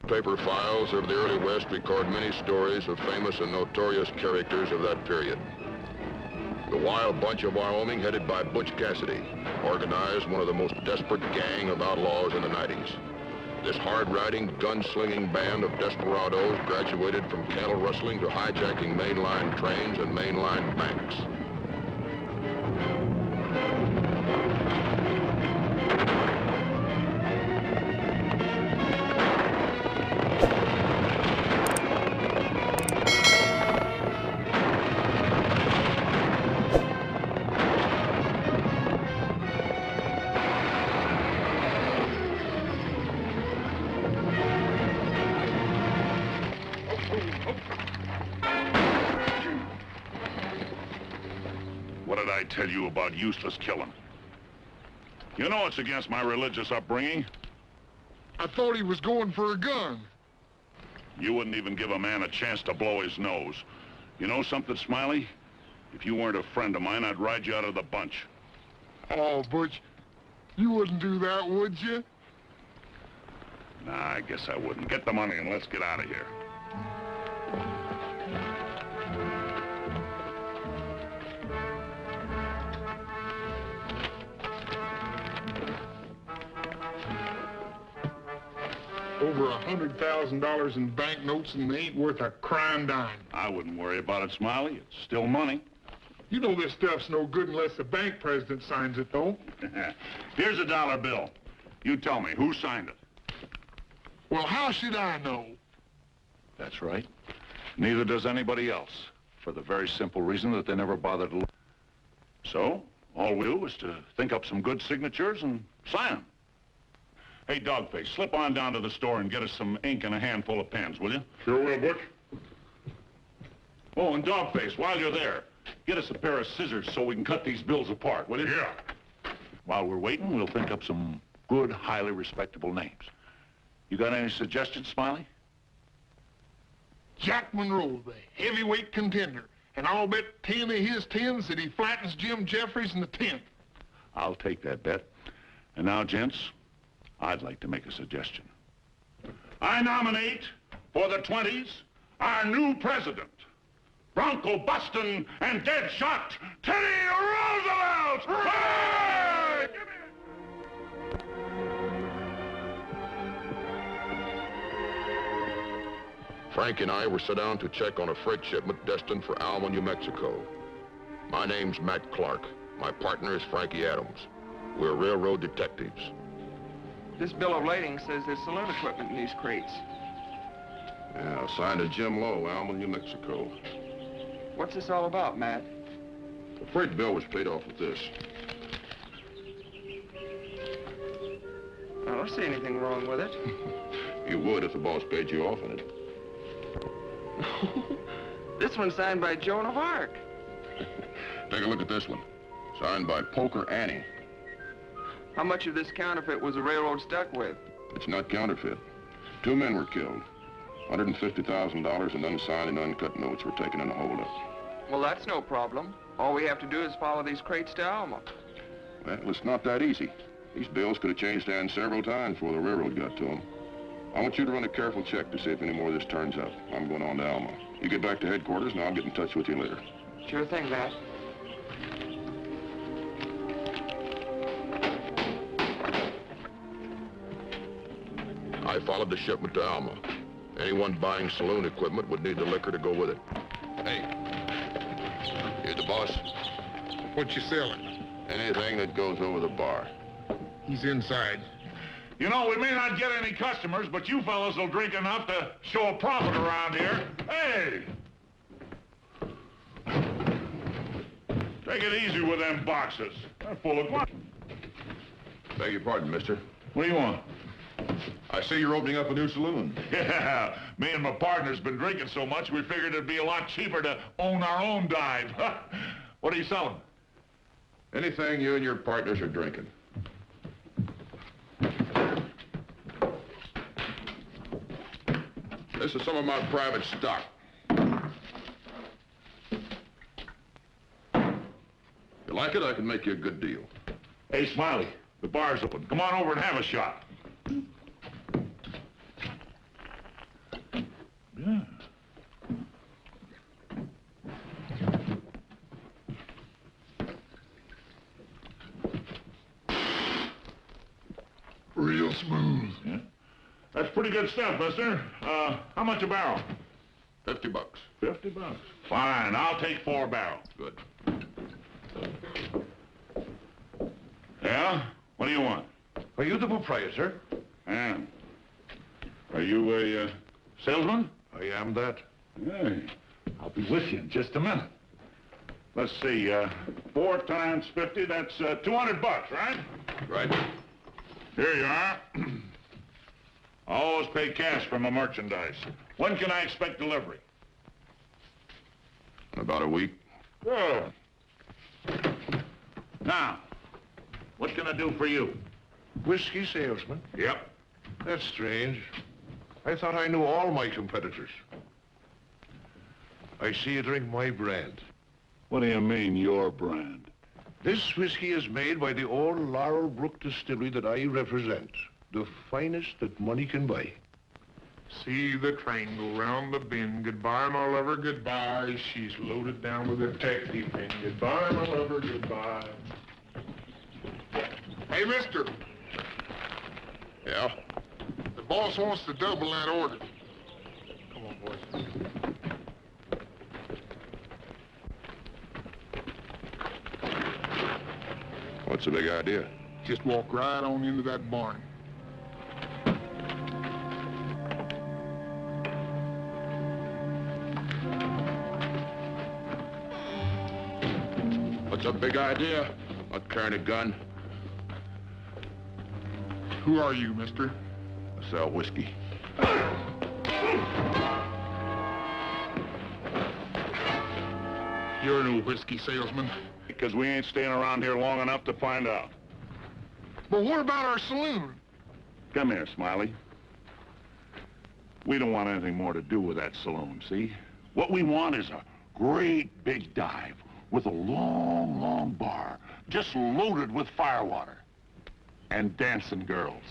Paper files of the early West record many stories of famous and notorious characters of that period. The Wild Bunch of Wyoming, headed by Butch Cassidy, organized one of the most desperate gang of outlaws in the 90s. This hard-riding, gun-slinging band of desperados graduated from cattle rustling to hijacking mainline trains and mainline banks. Tell you about useless killing. You know it's against my religious upbringing. I thought he was going for a gun. You wouldn't even give a man a chance to blow his nose. You know something, Smiley? If you weren't a friend of mine, I'd ride you out of the bunch. Oh, Butch, you wouldn't do that, would you? Nah, I guess I wouldn't. Get the money and let's get out of here. Over $100,000 in banknotes, and they ain't worth a crying dime. I wouldn't worry about it, Smiley. It's still money. You know this stuff's no good unless the bank president signs it, though. Here's a dollar bill. You tell me, who signed it? Well, how should I know? That's right. Neither does anybody else, for the very simple reason that they never bothered to look. So, all we do is to think up some good signatures and sign them. Hey, Dogface, slip on down to the store and get us some ink and a handful of pens, will you? Sure will, Butch. Oh, and Dogface, while you're there, get us a pair of scissors so we can cut these bills apart, will you? Yeah. While we're waiting, we'll think up some good, highly respectable names. You got any suggestions, Smiley? Jack Monroe, the heavyweight contender. And I'll bet 10 of his 10s that he flattens Jim Jeffries in the 10th. I'll take that bet. And now, gents, I'd like to make a suggestion. I nominate for the 20s our new president, Bronco bustin' and dead shot, Teddy Roosevelt! Hey! Frank and I were set down to check on a freight shipment destined for Alma, New Mexico. My name's Matt Clark. My partner is Frankie Adams. We're railroad detectives. This bill of lading says there's saloon equipment in these crates. Yeah, signed to Jim Lowe, Alma, New Mexico. What's this all about, Matt? The freight bill was paid off with this. I don't see anything wrong with it. You would if the boss paid you off in it. This one's signed by Joan of Arc. Take a look at this one. Signed by Poker Annie. How much of this counterfeit was the railroad stuck with? It's not counterfeit. 2 men were killed. $150,000 in unsigned and uncut notes were taken in a holdup. Well, that's no problem. All we have to do is follow these crates to Alma. Well, it's not that easy. These bills could have changed hands several times before the railroad got to them. I want you to run a careful check to see if any more of this turns up. I'm going on to Alma. You get back to headquarters, and I'll get in touch with you later. Sure thing, Matt. I followed the shipment to Alma. Anyone buying saloon equipment would need the liquor to go with it. Hey, you're the boss? What you selling? Anything that goes over the bar. He's inside. You know, we may not get any customers, but you fellas will drink enough to show a profit around here. Hey! Take it easy with them boxes. They're full of money. Beg your pardon, mister. What do you want? I see you're opening up a new saloon. Yeah, me and my partner's been drinking so much, we figured it'd be a lot cheaper to own our own dive. What are you selling? Anything you and your partners are drinking. This is some of my private stock. If you like it, I can make you a good deal. Hey, Smiley, the bar's open. Come on over and have a shot. smooth. Yeah. That's pretty good stuff, mister. How much a barrel? $50. 50 bucks. Fine, I'll take 4 barrels. Good. Yeah? What do you want? Are you the proprietor? Yeah. Are you a salesman? I am that. Hey, I'll be with you in just a minute. Let's see, 4 times 50, that's 200 bucks, right? Right. Here you are. I always pay cash for my merchandise. When can I expect delivery? In about a week. Good. Now, what can I do for you? Whiskey salesman? Yep. That's strange. I thought I knew all my competitors. I see you drink my brand. What do you mean, your brand? This whiskey is made by the old Laurel Brook distillery that I represent. The finest that money can buy. See the train go round the bend. Goodbye, my lover, goodbye. She's loaded down with a detective pin. Goodbye, my lover, goodbye. Hey, mister. Yeah? The boss wants to double that order. Come on, boys. What's the big idea? Just walk right on into that barn. What's a big idea? Not carrying a gun. Who are you, mister? I sell whiskey. You're no whiskey salesman. Because we ain't staying around here long enough to find out. But what about our saloon? Come here, Smiley. We don't want anything more to do with that saloon, see? What we want is a great big dive with a long, long bar, just loaded with firewater. And dancing girls.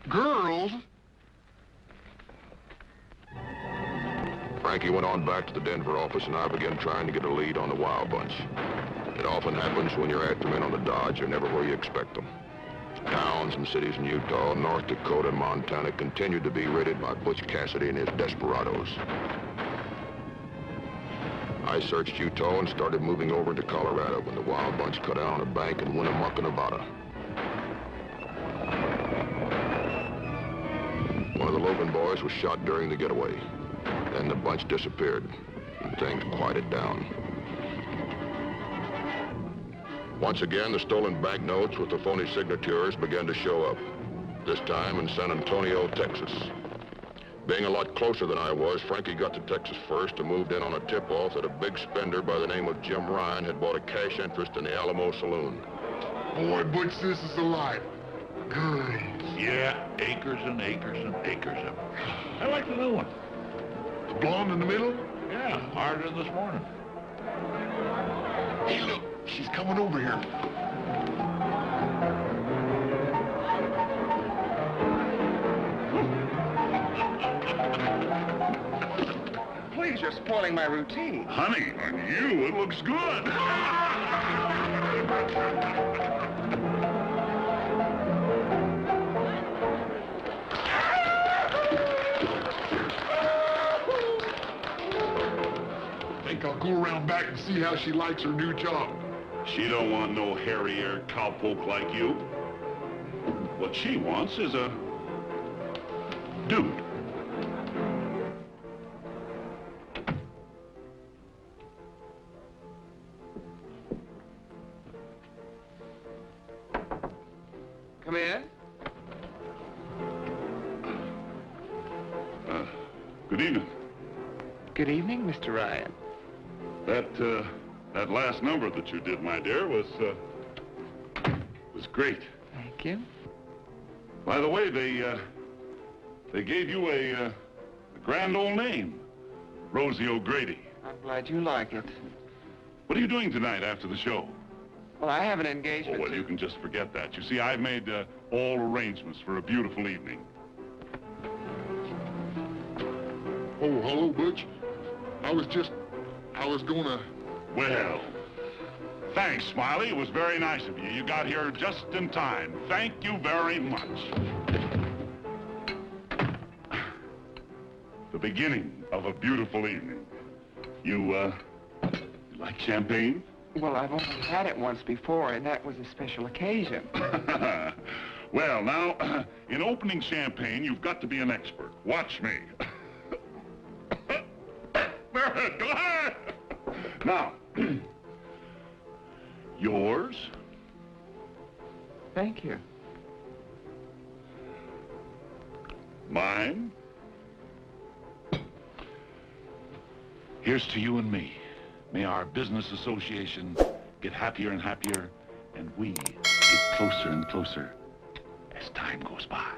Girls? Frankie went on back to the Denver office, and I began trying to get a lead on the Wild Bunch. It often happens when you're after men on the dodge, you're never where you expect them. Towns and cities in Utah, North Dakota, and Montana continued to be raided by Butch Cassidy and his desperados. I searched Utah and started moving over into Colorado when the Wild Bunch cut out on a bank and went amok in Nevada. One of the Logan boys was shot during the getaway. Then the bunch disappeared, and things quieted down. Once again, the stolen banknotes with the phony signatures began to show up, this time in San Antonio, Texas. Being a lot closer than I was, Frankie got to Texas first and moved in on a tip-off that a big spender by the name of Jim Ryan had bought a cash interest in the Alamo Saloon. Boy, Butch, this is alive. Girls. Yeah, acres and acres and acres of them. I like the new one. The blonde in the middle? Yeah, harder this morning. Hey, look, she's coming over here. Please, you're spoiling my routine. Honey, on you, it looks good. Think I'll go around back and see how she likes her new job. She don't want no hairy-haired cowpoke like you. What she wants is a dude. Come in. Good evening. Good evening, Mr. Ryan. That last number that you did, my dear, was great. Thank you. By the way, they gave you a grand old name, Rosie O'Grady. I'm glad you like it. What are you doing tonight after the show? Well, I have an engagement Oh, well, you can just forget that. You see, I've made all arrangements for a beautiful evening. Oh, hello, Butch. I was gonna... Well, Thanks, Smiley. It was very nice of you. You got here just in time. Thank you very much. The beginning of a beautiful evening. You like champagne? Well, I've only had it once before, and that was a special occasion. Well, now, in opening champagne, you've got to be an expert. Watch me. Go ahead. Now, yours. Thank you. Mine. Here's to you and me. May our business association get happier and happier, and we get closer and closer as time goes by.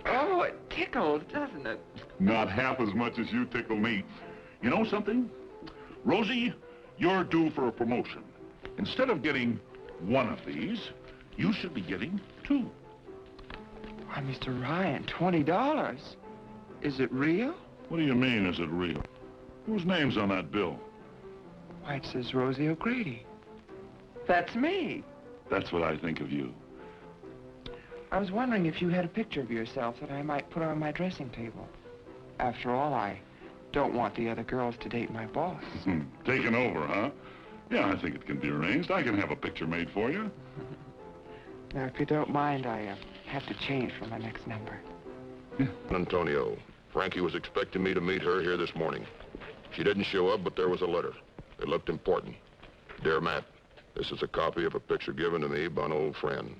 Oh, it tickles, doesn't it? Not half as much as you tickle me. You know something? Rosie, you're due for a promotion. Instead of getting one of these, you should be getting two. Why, Mr. Ryan, $20. Is it real? What do you mean, is it real? Whose name's on that bill? Why, it says Rosie O'Grady. That's me. That's what I think of you. I was wondering if you had a picture of yourself that I might put on my dressing table. After all, I don't want the other girls to date my boss. Taking over, huh? Yeah, I think it can be arranged. I can have a picture made for you. Now, if you don't mind, I have to change for my next number. Antonio, Frankie was expecting me to meet her here this morning. She didn't show up, but there was a letter. It looked important. Dear Matt, this is a copy of a picture given to me by an old friend.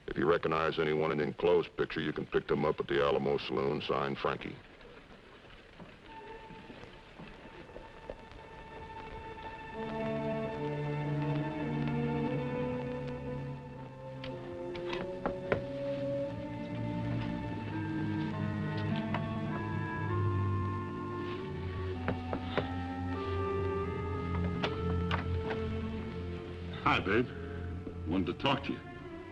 If you recognize anyone in the enclosed picture, you can pick them up at the Alamo Saloon, signed Frankie. Hi, babe. Wanted to talk to you.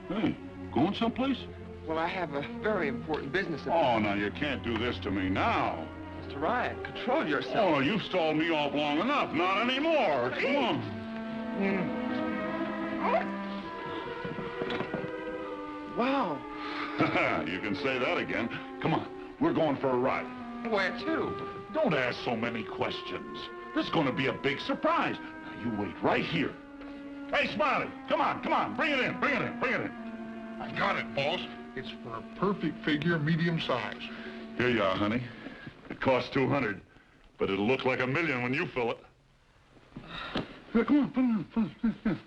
Hey, going someplace? Well, I have a very important business Oh, now, you can't do this to me now. Mr. Ryan, control yourself. Oh, you've stalled me off long enough. Not anymore. Come on. Wow. You can say that again. Come on. We're going for a ride. Where to? Don't ask so many questions. This is going to be a big surprise. Now, you wait right here. Hey, Smiley, come on. Bring it in. I got it, boss. It's for a perfect figure, medium size. Here you are, honey. It costs $200, but it'll look like $1 million when you fill it. Here, come on, put it on.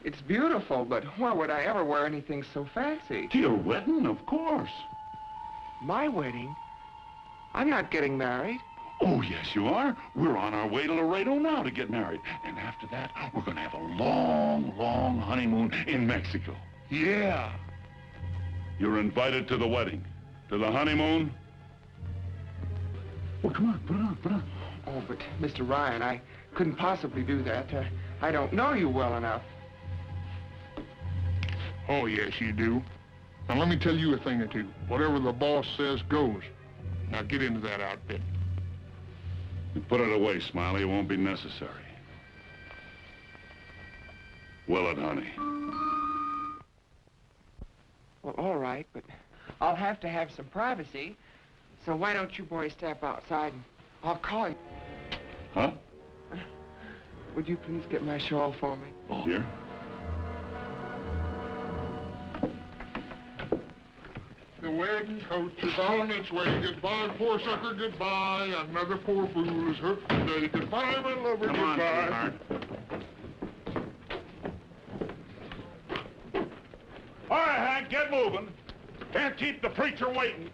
It's beautiful, but why would I ever wear anything so fancy? To your wedding, of course. My wedding? I'm not getting married. Oh, yes, you are. We're on our way to Laredo now to get married. And after that, we're going to have a long, long honeymoon in Mexico. Yeah. You're invited to the wedding. To the honeymoon. Well, come on, put it on. Oh, but Mr. Ryan, I couldn't possibly do that. I don't know you well enough. Oh, yes, you do. Now, let me tell you a thing or two. Whatever the boss says goes. Now, get into that outfit. Put it away, Smiley. It won't be necessary. Will it, honey? Well, all right, but I'll have to have some privacy. So why don't you boys step outside and I'll call you. Huh? Would you please get my shawl for me? Oh, here. The wedding coach is on its way. Goodbye, poor sucker, goodbye. Another poor fool is hooked today. Goodbye, my lover, Come on, goodbye. sweetheart. All right, Hank, get moving. Can't keep the preacher waiting.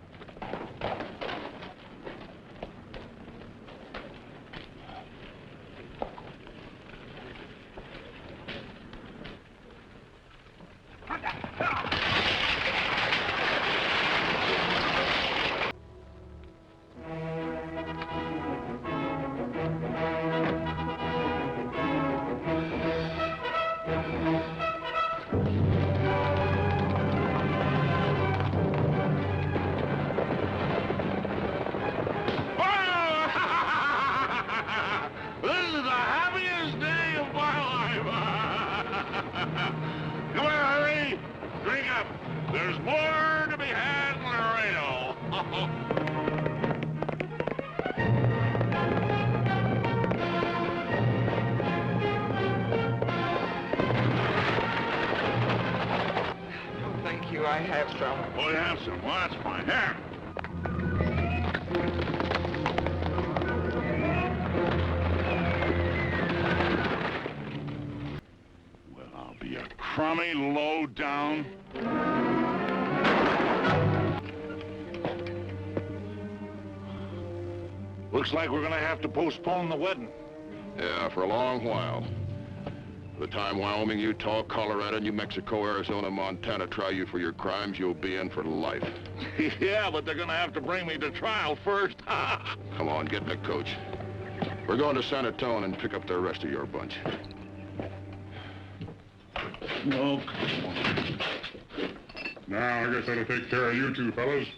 Come on, Harry. Drink up. There's more to be had in Laredo. Oh, thank you. I have some. Oh, you have some? Well, that's fine. Here. Well, I'll be a crummy, low down. Looks like we're gonna have to postpone the wedding. Yeah, for a long while. By the time Wyoming, Utah, Colorado, New Mexico, Arizona, Montana try you for your crimes, you'll be in for life. Yeah, but they're gonna have to bring me to trial first. Come on, get in the coach. We're going to San Antonio and pick up the rest of your bunch. No, come on. Now, I guess that'll take care of you two fellas.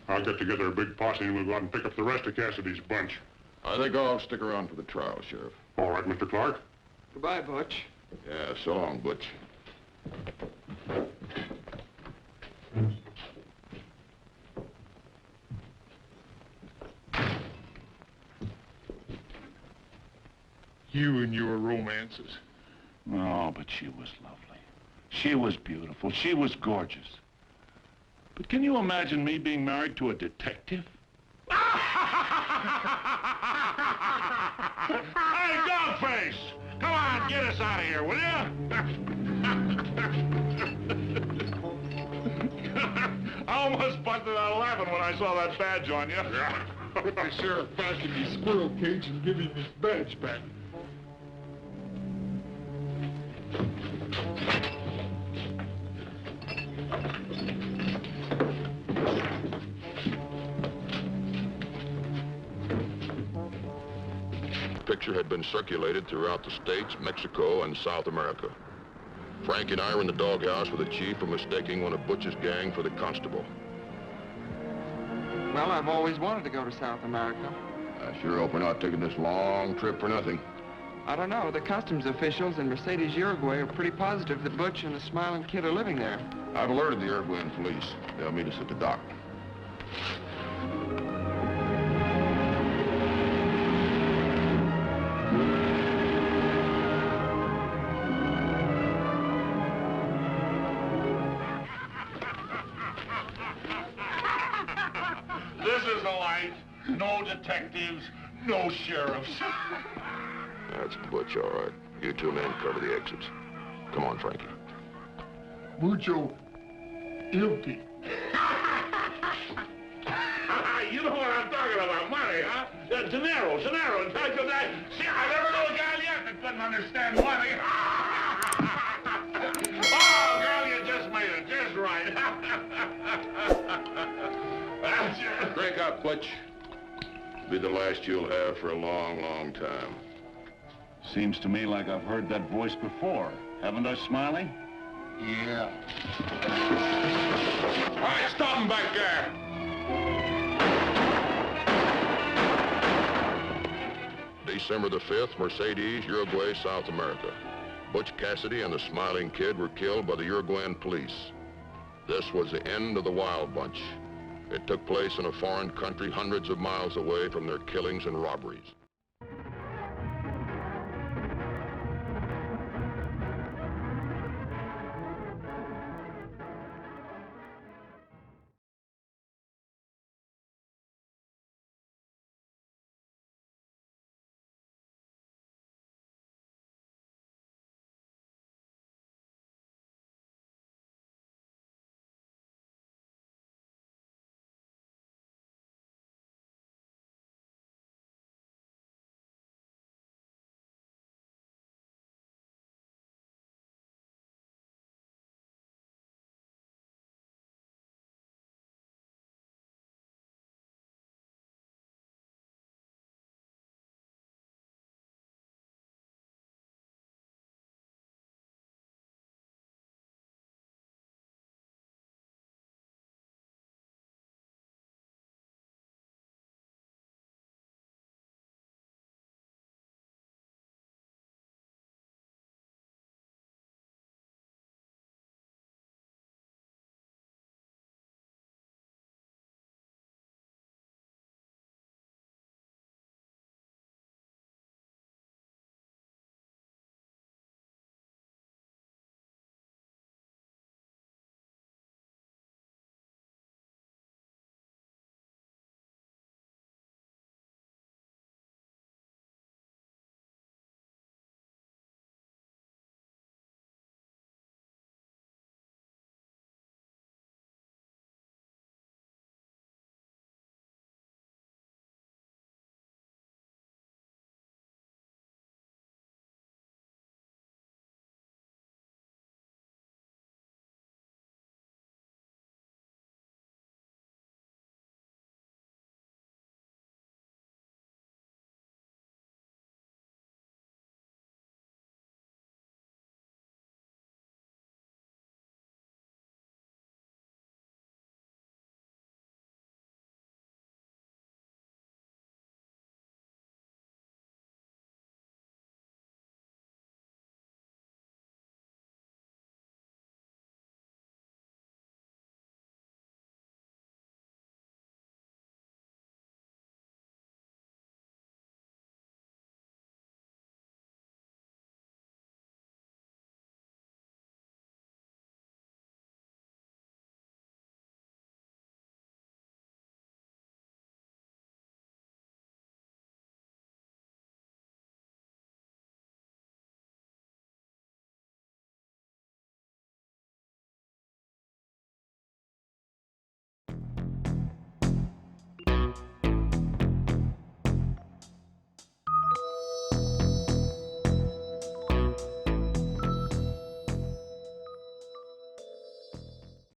I'll get together a big posse and we'll go out and pick up the rest of Cassidy's bunch. I think I'll stick around for the trial, Sheriff. All right, Mr. Clark. Goodbye, Butch. Yeah, so long, Butch. You and your romances. Oh, but she was lovely. She was beautiful. She was gorgeous. But can you imagine me being married to a detective? Hey, Dogface! Come on, get us out of here, will you? I almost busted out laughing when I saw that badge on you. Put the sheriff back in his squirrel cage and give him his badge back. The picture had been circulated throughout the States, Mexico, and South America. Frank and I were in the doghouse with the chief for mistaking one of Butch's gang for the constable. Well, I've always wanted to go to South America. I sure hope we're not taking this long trip for nothing. I don't know. The customs officials in Mercedes, Uruguay are pretty positive that Butch and the Smiling Kid are living there. I've alerted the Uruguayan police. They'll meet us at the dock. This is the life. No detectives, no sheriffs. That's Butch, all right. You two men cover the exits. Come on, Frankie. Mucho guilty. You know what I'm talking about, money, huh? Dinero. See, I never knew a guy yet that couldn't understand money. Oh, girl, you just made it just right. Drink up, Butch. Be the last you'll have for a long, long time. Seems to me like I've heard that voice before. Haven't I, Smiley? Yeah. All right, stop him back there. December the 5th, Mercedes, Uruguay, South America. Butch Cassidy and the Smiling Kid were killed by the Uruguayan police. This was the end of the Wild Bunch. It took place in a foreign country hundreds of miles away from their killings and robberies.